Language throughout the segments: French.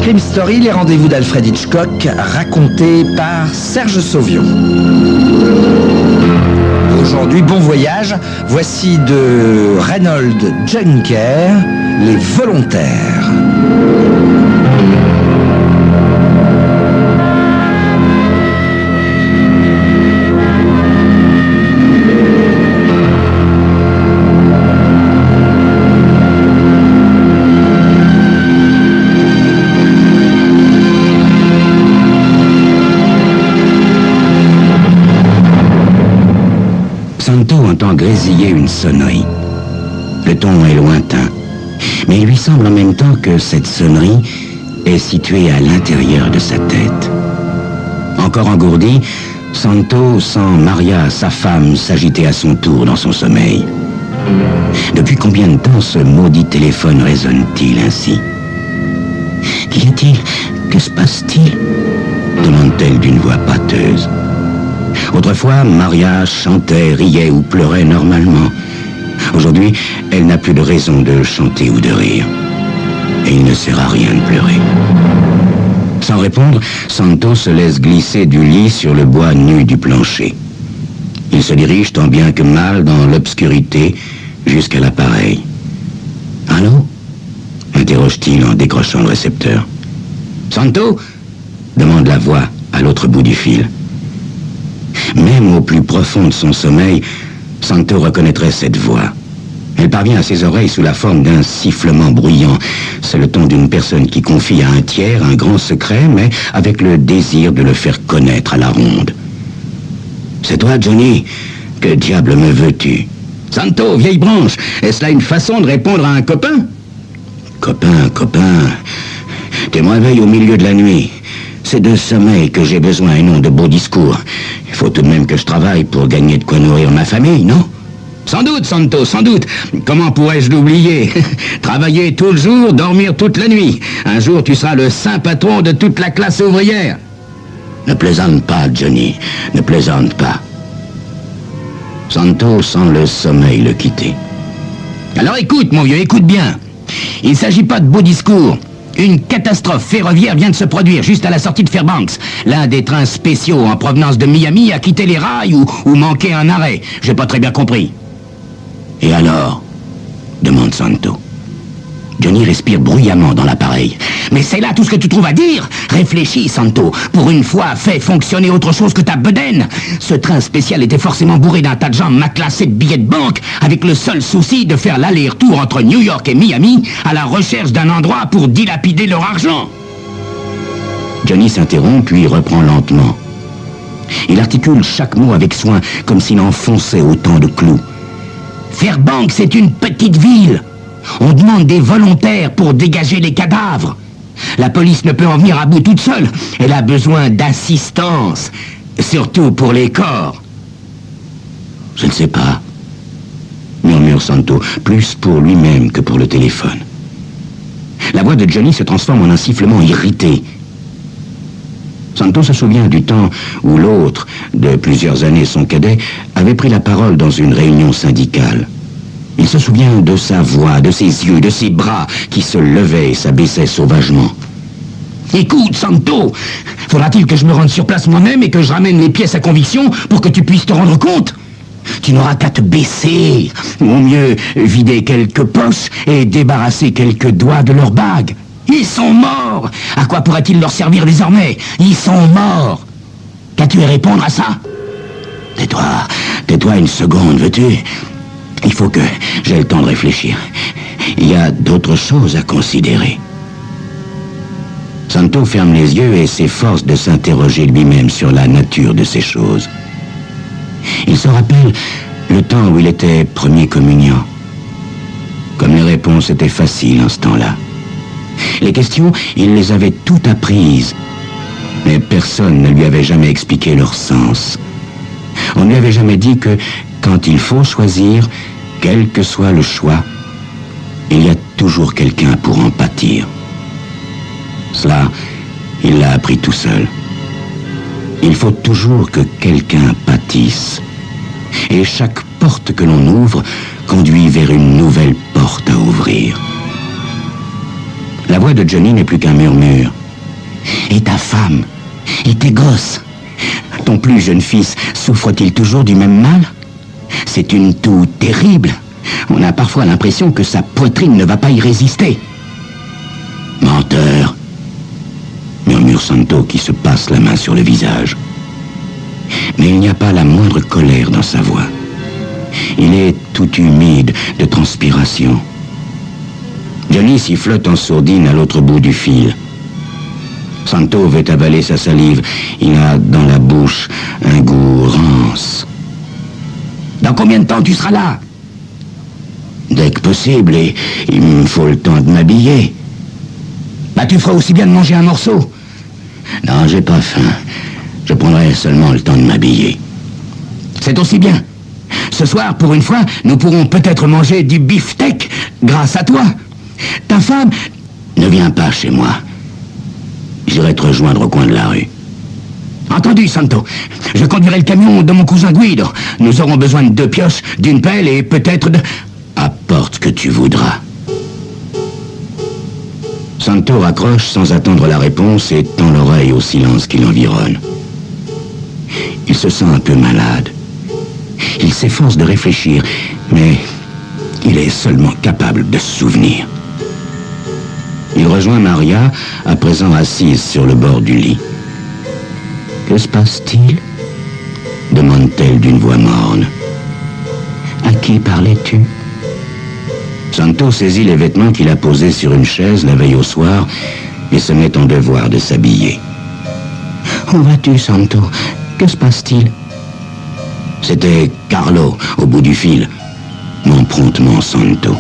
Crime Story, les rendez-vous d'Alfred Hitchcock, racontés par Serge Sauvion. Aujourd'hui, bon voyage. Voici de Reinhold Junker, Les Volontaires. Santo entend grésiller une sonnerie. Le ton est lointain, mais il lui semble en même temps que cette sonnerie est située à l'intérieur de sa tête. Encore engourdi, Santo sent Maria, sa femme, s'agiter à son tour dans son sommeil. Depuis combien de temps ce maudit téléphone résonne-t-il ainsi? Qu'y a-t-il? Que se passe-t-il? Demande-t-elle d'une voix pâteuse. Autrefois, Maria chantait, riait ou pleurait normalement. Aujourd'hui, elle n'a plus de raison de chanter ou de rire. Et il ne sert à rien de pleurer. Sans répondre, Santo se laisse glisser du lit sur le bois nu du plancher. Il se dirige tant bien que mal dans l'obscurité jusqu'à l'appareil. « Allô ?» interroge-t-il en décrochant le récepteur. « Santo ?» demande la voix à l'autre bout du fil. Même au plus profond de son sommeil, Santo reconnaîtrait cette voix. Elle parvient à ses oreilles sous la forme d'un sifflement bruyant. C'est le ton d'une personne qui confie à un tiers un grand secret, mais avec le désir de le faire connaître à la ronde. « C'est toi, Johnny? Que diable me veux-tu? »« Santo, vieille branche, est-ce là une façon de répondre à un copain? »« Copain, tu me réveilles au milieu de la nuit. C'est de sommeil que j'ai besoin et non de beaux discours. Il faut tout de même que je travaille pour gagner de quoi nourrir ma famille, non? » « Sans doute, Santo, sans doute. Comment pourrais-je l'oublier? Travailler tout le jour, dormir toute la nuit. Un jour, tu seras le saint patron de toute la classe ouvrière. » « Ne plaisante pas, Johnny. Ne plaisante pas. » Santo sent le sommeil le quitter. « Alors écoute, mon vieux, écoute bien. Il ne s'agit pas de beaux discours. Une catastrophe ferroviaire vient de se produire juste à la sortie de Fairbanks. L'un des trains spéciaux en provenance de Miami a quitté les rails ou manqué un arrêt. J'ai pas très bien compris. »« Et alors ?» demande Santo. Johnny respire bruyamment dans l'appareil. « Mais c'est là tout ce que tu trouves à dire? Réfléchis, Santo. Pour une fois, fais fonctionner autre chose que ta bedaine. Ce train spécial était forcément bourré d'un tas de gens matelassés de billets de banque, avec le seul souci de faire l'aller-retour entre New York et Miami à la recherche d'un endroit pour dilapider leur argent. » Johnny s'interrompt puis reprend lentement. Il articule chaque mot avec soin, comme s'il enfonçait autant de clous. « Fairbanks, c'est une petite ville. On demande des volontaires pour dégager les cadavres. La police ne peut en venir à bout toute seule. Elle a besoin d'assistance, surtout pour les corps. »« Je ne sais pas, » murmure Santo, plus pour lui-même que pour le téléphone. La voix de Johnny se transforme en un sifflement irrité. Santo se souvient du temps où l'autre, de plusieurs années son cadet, avait pris la parole dans une réunion syndicale. Il se souvient de sa voix, de ses yeux, de ses bras qui se levaient et s'abaissaient sauvagement. « Écoute, Santo, faudra-t-il que je me rende sur place moi-même et que je ramène les pièces à conviction pour que tu puisses te rendre compte? Tu n'auras qu'à te baisser, ou au mieux vider quelques poches et débarrasser quelques doigts de leurs bagues. Ils sont morts. À quoi pourrait-il leur servir désormais? Ils sont morts. Qu'as-tu à répondre à ça? Tais-toi une seconde, veux-tu? Il faut que j'aie le temps de réfléchir. Il y a d'autres choses à considérer. » Santo ferme les yeux et s'efforce de s'interroger lui-même sur la nature de ces choses. Il se rappelle le temps où il était premier communiant. Comme les réponses étaient faciles en ce temps-là. Les questions, il les avait toutes apprises, mais personne ne lui avait jamais expliqué leur sens. On ne lui avait jamais dit que, quand il faut choisir, quel que soit le choix, il y a toujours quelqu'un pour en pâtir. Cela, il l'a appris tout seul. Il faut toujours que quelqu'un pâtisse. Et chaque porte que l'on ouvre conduit vers une nouvelle porte à ouvrir. La voix de Johnny n'est plus qu'un murmure. Et ta femme? Et tes gosses? Ton plus jeune fils souffre-t-il toujours du même mal? C'est une toux terrible. On a parfois l'impression que sa poitrine ne va pas y résister. Menteur, murmure Santo qui se passe la main sur le visage. Mais il n'y a pas la moindre colère dans sa voix. Il est tout humide de transpiration. Johnny sifflote en sourdine à l'autre bout du fil. Santo veut avaler sa salive. Il a dans la bouche un goût rance. Dans combien de temps tu seras là? Dès que possible, et il me faut le temps de m'habiller. Bah tu feras aussi bien de manger un morceau. Non, j'ai pas faim. Je prendrai seulement le temps de m'habiller. C'est aussi bien. Ce soir, pour une fois, nous pourrons peut-être manger du beefsteak grâce à toi. Ta femme ne vient pas chez moi. J'irai te rejoindre au coin de la rue. Entendu, Santo. Je conduirai le camion de mon cousin Guido. Nous aurons besoin de 2 pioches, d'une pelle et peut-être de... Apporte ce que tu voudras. Santo raccroche sans attendre la réponse et tend l'oreille au silence qui l'environne. Il se sent un peu malade. Il s'efforce de réfléchir, mais il est seulement capable de se souvenir. Il rejoint Maria, à présent assise sur le bord du lit. « Que se passe-t-il » demande-t-elle d'une voix morne. « À qui parlais-tu » Santo saisit les vêtements qu'il a posés sur une chaise la veille au soir et se met en devoir de s'habiller. « Où vas-tu, Santo? Que se passe-t-il » C'était Carlo, au bout du fil. Mon promptement, Santo.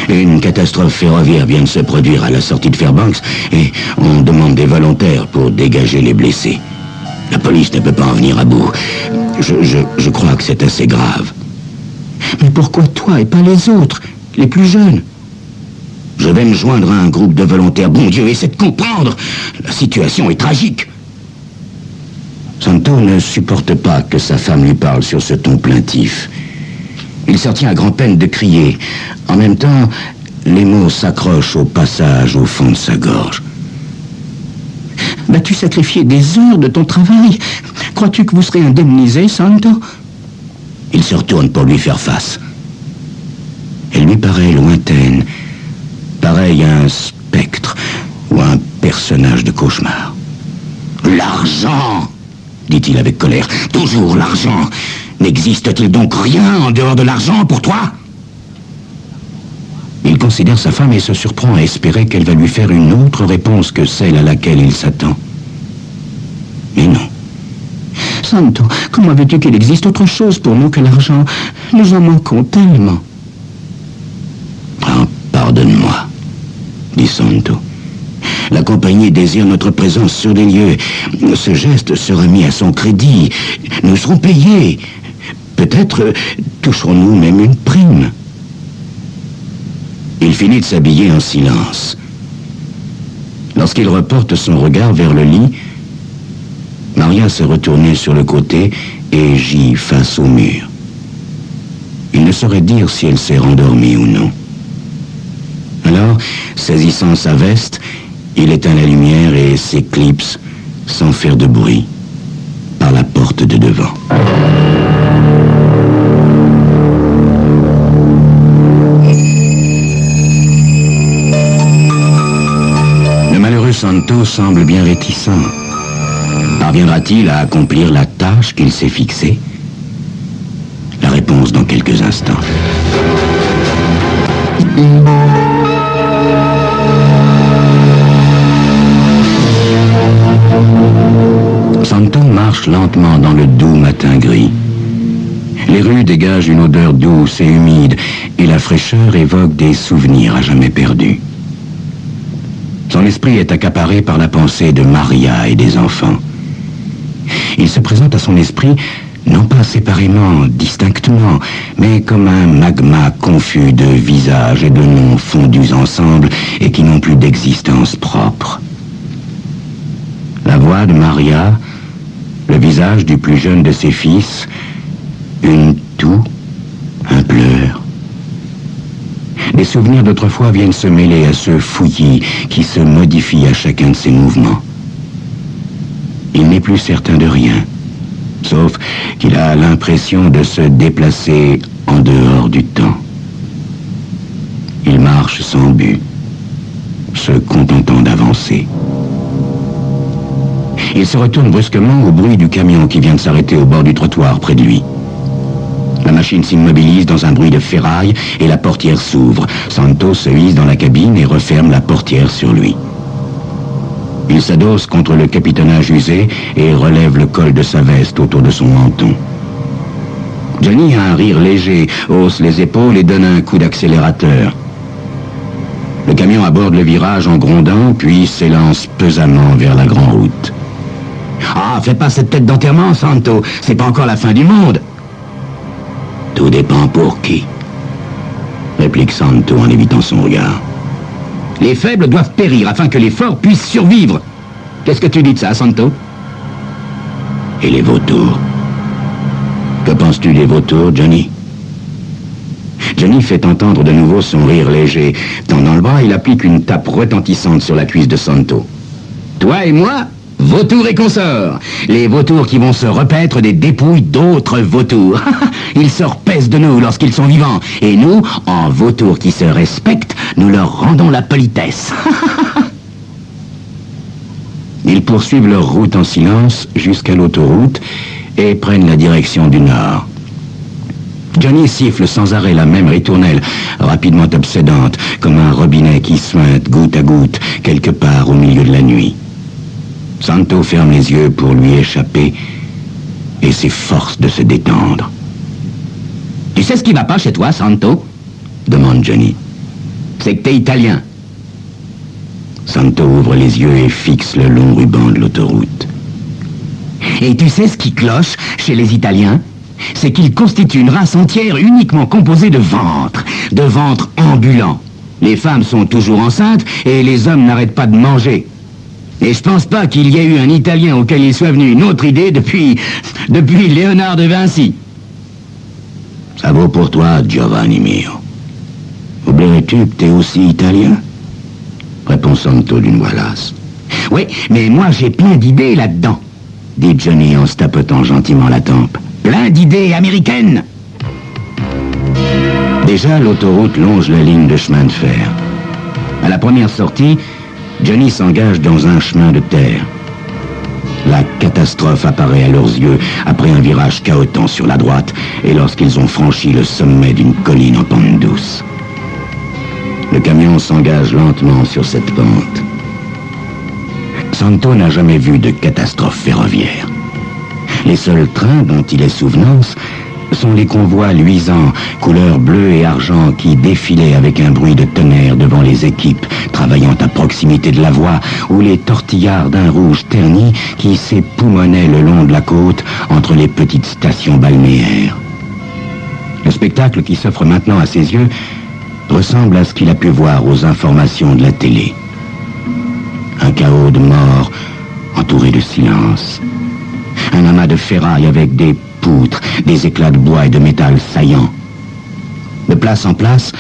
Une catastrophe ferroviaire vient de se produire à la sortie de Fairbanks et on demande des volontaires pour dégager les blessés. La police ne peut pas en venir à bout. Je crois que c'est assez grave. Mais pourquoi toi et pas les autres, les plus jeunes? Je vais me joindre à un groupe de volontaires. Bon Dieu, essaie de comprendre. La situation est tragique. Santo ne supporte pas que sa femme lui parle sur ce ton plaintif. Il sortit à grand-peine de crier. En même temps, les mots s'accrochent au passage au fond de sa gorge. Vas-tu sacrifier des heures de ton travail? Crois-tu que vous serez indemnisé, Santo? Il se retourne pour lui faire face. Elle lui paraît lointaine, pareille à un spectre ou à un personnage de cauchemar. L'argent, dit-il avec colère. Toujours l'argent. N'existe-t-il donc rien en dehors de l'argent pour toi? Il considère sa femme et se surprend à espérer qu'elle va lui faire une autre réponse que celle à laquelle il s'attend. Mais non. Santo, comment veux-tu qu'il existe autre chose pour nous que l'argent? Nous en manquons tellement. Ah, pardonne-moi, dit Santo. La compagnie désire notre présence sur les lieux. Ce geste sera mis à son crédit. Nous serons payés. Peut-être toucherons-nous même une prime. Il finit de s'habiller en silence. Lorsqu'il reporte son regard vers le lit, Maria s'est retournée sur le côté et gît face au mur. Il ne saurait dire si elle s'est rendormie ou non. Alors, saisissant sa veste, il éteint la lumière et s'éclipse, sans faire de bruit, par la porte de devant. Le malheureux Santo semble bien réticent. Parviendra-t-il à accomplir la tâche qu'il s'est fixée? La réponse dans quelques instants. Santo marche lentement dans le doux matin gris. Les rues dégagent une odeur douce et humide, et la fraîcheur évoque des souvenirs à jamais perdus. Son esprit est accaparé par la pensée de Maria et des enfants. Il se présente à son esprit, non pas séparément, distinctement, mais comme un magma confus de visages et de noms fondus ensemble et qui n'ont plus d'existence propre. La voix de Maria, le visage du plus jeune de ses fils, une toux, un pleur. Des Les souvenirs d'autrefois viennent se mêler à ce fouillis qui se modifie à chacun de ses mouvements. Il n'est plus certain de rien, sauf qu'il a l'impression de se déplacer en dehors du temps. Il marche sans but, se contentant d'avancer. Il se retourne brusquement au bruit du camion qui vient de s'arrêter au bord du trottoir près de lui. La machine s'immobilise dans un bruit de ferraille et la portière s'ouvre. Santo se hisse dans la cabine et referme la portière sur lui. Il s'adosse contre le capitonnage usé et relève le col de sa veste autour de son menton. Johnny a un rire léger, hausse les épaules et donne un coup d'accélérateur. Le camion aborde le virage en grondant, puis s'élance pesamment vers la grande route. « Ah, fais pas cette tête d'enterrement, Santo, c'est pas encore la fin du monde !»« Tout dépend pour qui ?» réplique Santo en évitant son regard. « Les faibles doivent périr afin que les forts puissent survivre. Qu'est-ce que tu dis de ça, Santo ?» « Et les vautours ? Que penses-tu des vautours, Johnny ?» Johnny fait entendre de nouveau son rire léger. Tendant le bras, il applique une tape retentissante sur la cuisse de Santo. « Toi et moi, vautours et consorts. Les vautours qui vont se repaître des dépouilles d'autres vautours. Ils se repaissent de nous lorsqu'ils sont vivants. Et nous, en vautours qui se respectent, nous leur rendons la politesse. » Ils poursuivent leur route en silence jusqu'à l'autoroute et prennent la direction du nord. Johnny siffle sans arrêt la même ritournelle, rapidement obsédante, comme un robinet qui suinte goutte à goutte, quelque part au milieu de la nuit. Santo ferme les yeux pour lui échapper et s'efforce de se détendre. « Tu sais ce qui va pas chez toi, Santo ?» demande Johnny. « C'est que t'es italien. » Santo ouvre les yeux et fixe le long ruban de l'autoroute. « Et tu sais ce qui cloche chez les Italiens ? C'est qu'ils constituent une race entière uniquement composée de ventres ambulants. Les femmes sont toujours enceintes et les hommes n'arrêtent pas de manger. Et je pense pas qu'il y ait eu un Italien auquel il soit venu une autre idée depuis Léonard de Vinci. » « Ça vaut pour toi, Giovanni mio. Oublierais-tu que t'es aussi italien ?» répond Santo d'une voix lasse. « Oui, mais moi j'ai plein d'idées là-dedans, » dit Johnny en se tapotant gentiment la tempe. « Plein d'idées américaines !» Déjà, l'autoroute longe la ligne de chemin de fer. À la première sortie, Johnny s'engage dans un chemin de terre. La catastrophe apparaît à leurs yeux après un virage cahotant sur la droite et lorsqu'ils ont franchi le sommet d'une colline en pente douce. Le camion s'engage lentement sur cette pente. Santo n'a jamais vu de catastrophe ferroviaire. Les seuls trains dont il ait souvenance sont les convois luisants, couleur bleu et argent, qui défilaient avec un bruit de tonnerre devant les équipes travaillant à proximité de la voie, ou les tortillards d'un rouge terni qui s'époumonaient le long de la côte entre les petites stations balnéaires. Le spectacle qui s'offre maintenant à ses yeux ressemble à ce qu'il a pu voir aux informations de la télé. Un chaos de morts entouré de silence. Un amas de ferraille avec des poutres, des éclats de bois et de métal saillants. De place en place,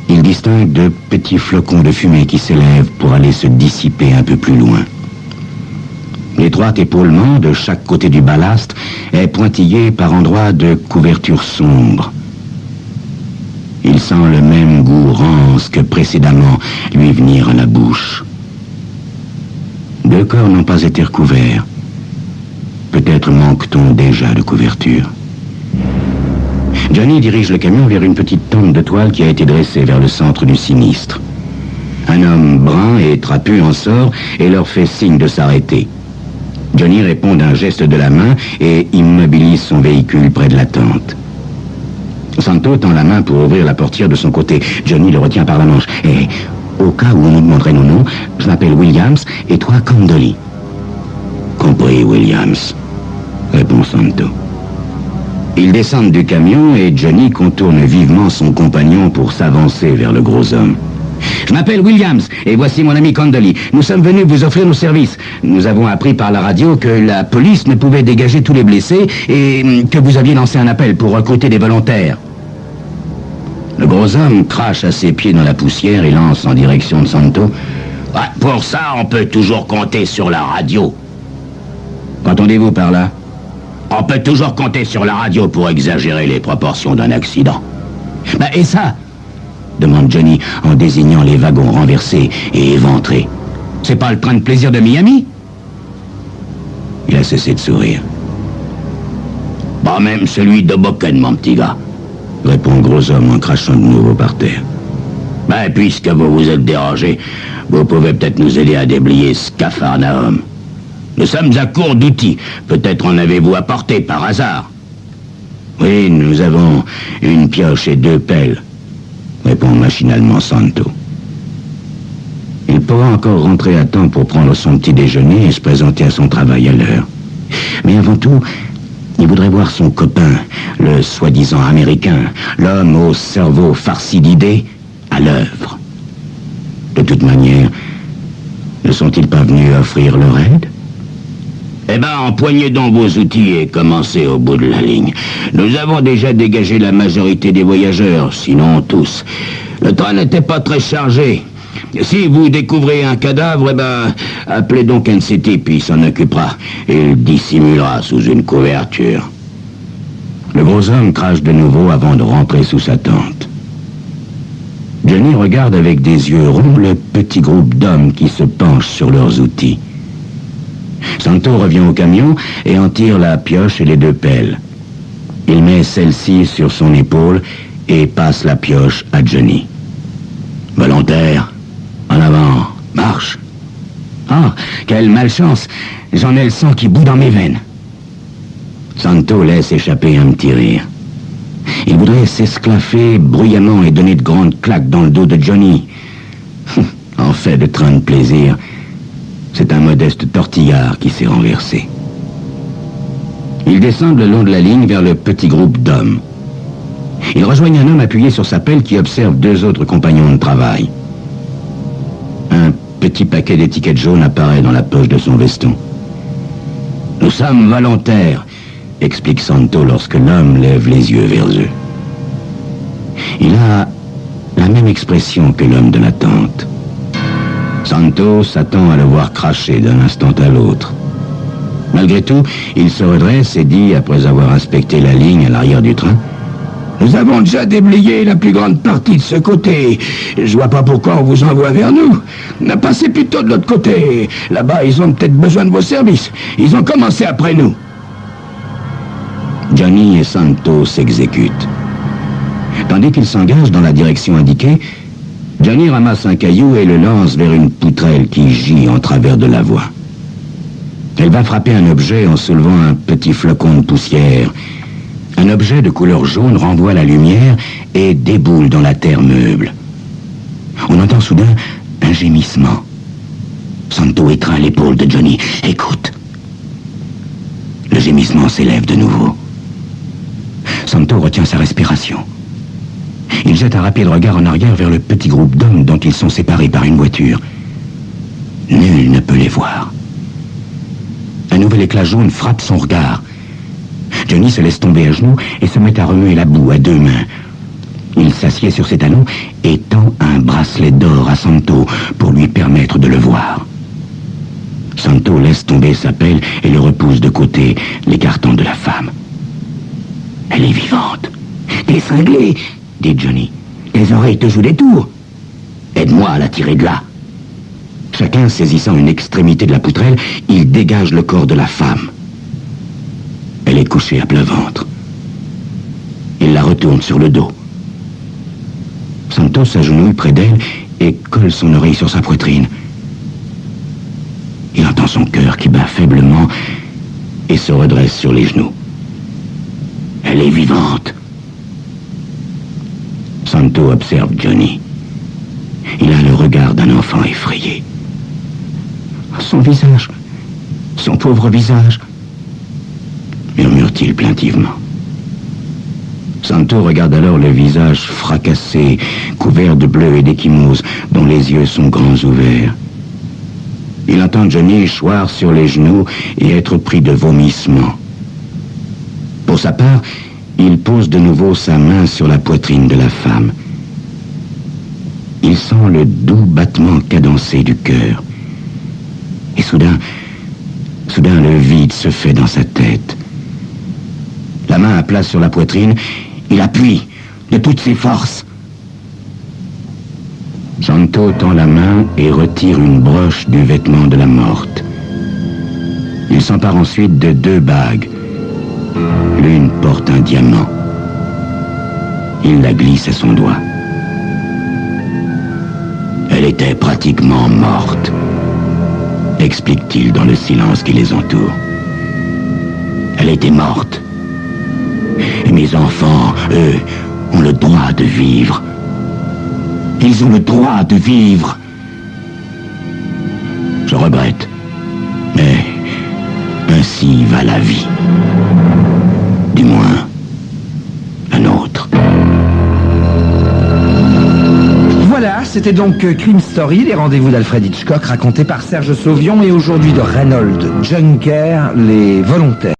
il distingue de petits flocons de fumée qui s'élèvent pour aller se dissiper un peu plus loin. L'étroit épaulement de chaque côté du ballast est pointillé par endroits de couverture sombre. Il sent le même goût rance que précédemment lui venir à la bouche. Deux corps n'ont pas été recouverts. Peut-être manque-t-on déjà de couverture. Johnny dirige le camion vers une petite tente de toile qui a été dressée vers le centre du sinistre. Un homme brun et trapu en sort et leur fait signe de s'arrêter. Johnny répond d'un geste de la main et immobilise son véhicule près de la tente. Santo tend la main pour ouvrir la portière de son côté. Johnny le retient par la manche. « Et au cas où on nous demanderait nos noms, je m'appelle Williams et toi Condoli. »« Compris, Williams, » répond Santo. Ils descendent du camion et Johnny contourne vivement son compagnon pour s'avancer vers le gros homme. « Je m'appelle Williams et voici mon ami Condoli. Nous sommes venus vous offrir nos services. Nous avons appris par la radio que la police ne pouvait dégager tous les blessés et que vous aviez lancé un appel pour recruter des volontaires. » Le gros homme crache à ses pieds dans la poussière et lance en direction de Santo. Ah, pour ça, on peut toujours compter sur la radio. Qu'entendez-vous par là? On peut toujours compter sur la radio pour exagérer les proportions d'un accident. Ben, et ça? Demande Johnny en désignant les wagons renversés et éventrés. C'est pas le train de plaisir de Miami? Il a cessé de sourire. Pas même celui d'Hoboken, mon petit gars, répond le gros homme en crachant de nouveau par terre. Ben, puisque vous vous êtes dérangé, vous pouvez peut-être nous aider à déblayer ce Capharnaüm. Nous sommes à court d'outils. Peut-être en avez-vous apporté par hasard. Oui, nous avons une pioche et 2 pelles, répond machinalement Santo. Il pourra encore rentrer à temps pour prendre son petit déjeuner et se présenter à son travail à l'heure. Mais avant tout, il voudrait voir son copain, le soi-disant américain, l'homme au cerveau farci d'idées, à l'œuvre. De toute manière, ne sont-ils pas venus offrir leur aide? Eh ben, empoignez donc vos outils et commencez au bout de la ligne. Nous avons déjà dégagé la majorité des voyageurs, sinon tous. Le train n'était pas très chargé. Si vous découvrez un cadavre, eh ben, appelez donc NCT, puis il s'en occupera. Il dissimulera sous une couverture. Le gros homme crache de nouveau avant de rentrer sous sa tente. Johnny regarde avec des yeux ronds le petit groupe d'hommes qui se penchent sur leurs outils. Santo revient au camion et en tire la pioche et les 2 pelles. Il met celle-ci sur son épaule et passe la pioche à Johnny. Volontaire, en avant, marche. Ah, quelle malchance, j'en ai le sang qui bout dans mes veines. Santo laisse échapper un petit rire. Il voudrait s'esclaffer bruyamment et donner de grandes claques dans le dos de Johnny. En fait de train de plaisir, c'est un modeste tortillard qui s'est renversé. Ils descendent le long de la ligne vers le petit groupe d'hommes. Ils rejoignent un homme appuyé sur sa pelle qui observe 2 autres compagnons de travail. Un petit paquet d'étiquettes jaunes apparaît dans la poche de son veston. « Nous sommes volontaires », explique Santo lorsque l'homme lève les yeux vers eux. Il a la même expression que l'homme de la tente. Santo s'attend à le voir cracher d'un instant à l'autre. Malgré tout, il se redresse et dit, après avoir inspecté la ligne à l'arrière du train, « Nous avons déjà déblayé la plus grande partie de ce côté. Je vois pas pourquoi on vous envoie vers nous. Passez plutôt de l'autre côté. Là-bas, ils ont peut-être besoin de vos services. Ils ont commencé après nous. » Johnny et Santo s'exécutent. Tandis qu'ils s'engagent dans la direction indiquée, Johnny ramasse un caillou et le lance vers une poutrelle qui gît en travers de la voie. Elle va frapper un objet en soulevant un petit flocon de poussière. Un objet de couleur jaune renvoie la lumière et déboule dans la terre meuble. On entend soudain un gémissement. Santo étreint l'épaule de Johnny. « Écoute !» Le gémissement s'élève de nouveau. Santo retient sa respiration. Il jette un rapide regard en arrière vers le petit groupe d'hommes dont ils sont séparés par une voiture. Nul ne peut les voir. Un nouvel éclat jaune frappe son regard. Johnny se laisse tomber à genoux et se met à remuer la boue à 2 mains. Il s'assied sur ses talons et tend un bracelet d'or à Santo pour lui permettre de le voir. Santo laisse tomber sa pelle et le repousse de côté, l'écartant de la femme. « Elle est vivante. T'es cinglé, dit Johnny. Tes oreilles te jouent des tours. Aide-moi à la tirer de là. » Chacun saisissant une extrémité de la poutrelle, il dégage le corps de la femme. Elle est couchée à plat ventre. Il la retourne sur le dos. Santo s'agenouille près d'elle et colle son oreille sur sa poitrine. Il entend son cœur qui bat faiblement et se redresse sur les genoux. Elle est vivante. Santo observe Johnny. Il a le regard d'un enfant effrayé. Son visage, son pauvre visage, murmure-t-il plaintivement. Santo regarde alors le visage fracassé, couvert de bleu et d'échymose, dont les yeux sont grands ouverts. Il entend Johnny choir sur les genoux et être pris de vomissements. Pour sa part, il pose de nouveau sa main sur la poitrine de la femme. il sent le doux battement cadencé du cœur. Et soudain, le vide se fait dans sa tête. La main à plat sur la poitrine, il appuie de toutes ses forces. Santo tend la main et retire une broche du vêtement de la morte. Il s'empare ensuite de 2 bagues. L'une porte un diamant. Il la glisse à son doigt. Elle était pratiquement morte, explique-t-il dans le silence qui les entoure. Elle était morte. Et mes enfants, eux, ont le droit de vivre. Ils ont le droit de vivre. Je regrette, mais ainsi va la vie. Du moins, la nôtre. Voilà, c'était donc Crime Story, les rendez-vous d'Alfred Hitchcock racontés par Serge Sauvion et aujourd'hui de Reynold Junker, les volontaires.